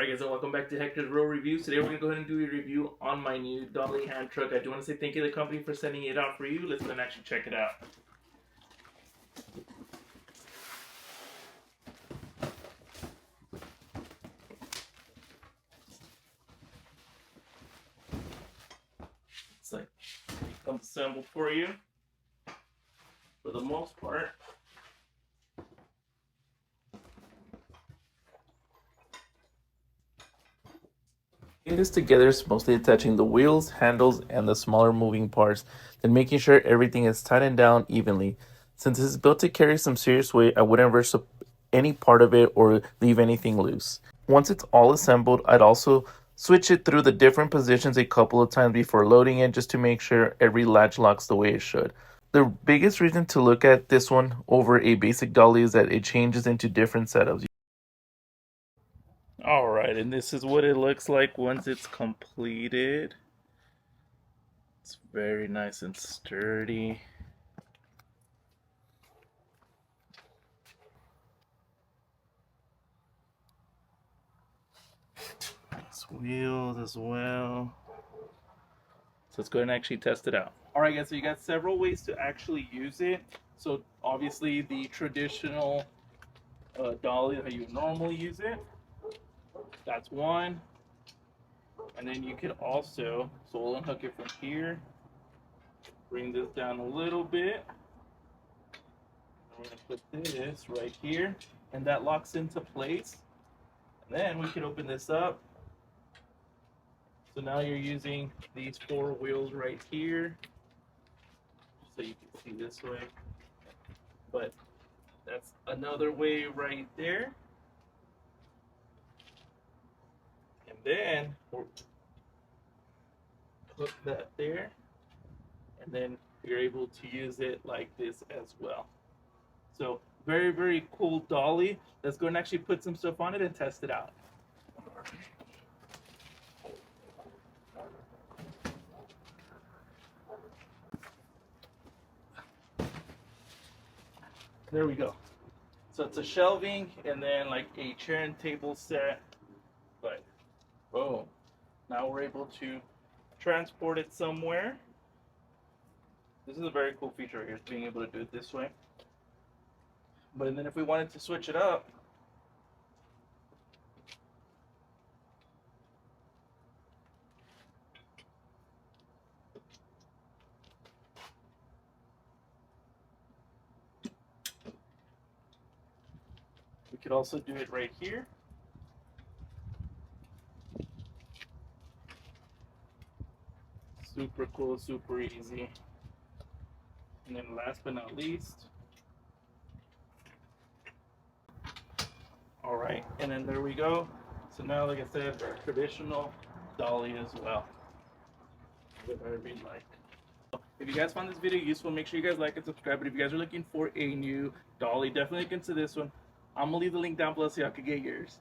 Alright guys, and welcome back to Hector's Row Reviews. Today we're going to go ahead and do a review on my new Dolly hand truck. I do want to say thank you to the company for sending it out for you. Let's go ahead and actually check it out. It's like it comes assembled for you for the most part. Putting this together is mostly attaching the wheels, handles, and the smaller moving parts, then making sure everything is tightened down evenly. Since it's built to carry some serious weight, I wouldn't rush any part of it or leave anything loose. Once it's all assembled, I'd also switch it through the different positions a couple of times before loading it just to make sure every latch locks the way it should. The biggest reason to look at this one over a basic dolly is that it changes into different setups. Alright, and this is what it looks like once it's completed. It's very nice and sturdy. Nice wheels as well. So let's go ahead and actually test it out. Alright guys, so you got several ways to actually use it. So obviously the traditional dolly, how you normally use it. That's one. And then you could also, so we'll unhook it from here, bring this down a little bit. We're going to put this right here, and that locks into place. And then we can open this up. So now you're using these four wheels right here, so you can see this way. But that's another way right there. And then we'll put that there, and then you're able to use it like this as well. So very, very cool dolly. Let's go and actually put some stuff on it and test it out. There we go. So it's a shelving and then like a chair and table set. But boom. Now we're able to transport it somewhere. This is a very cool feature right here, being able to do it this way. But then if we wanted to switch it up, we could also do it right here. Super cool, super easy. And then last but not least, all right, and then there we go. So now, like I said, traditional dolly as well. Whatever you like. If you guys found this video useful, make sure you guys like and subscribe. But if you guys are looking for a new dolly, definitely look into this one. I'm gonna leave the link down below so y'all can get yours.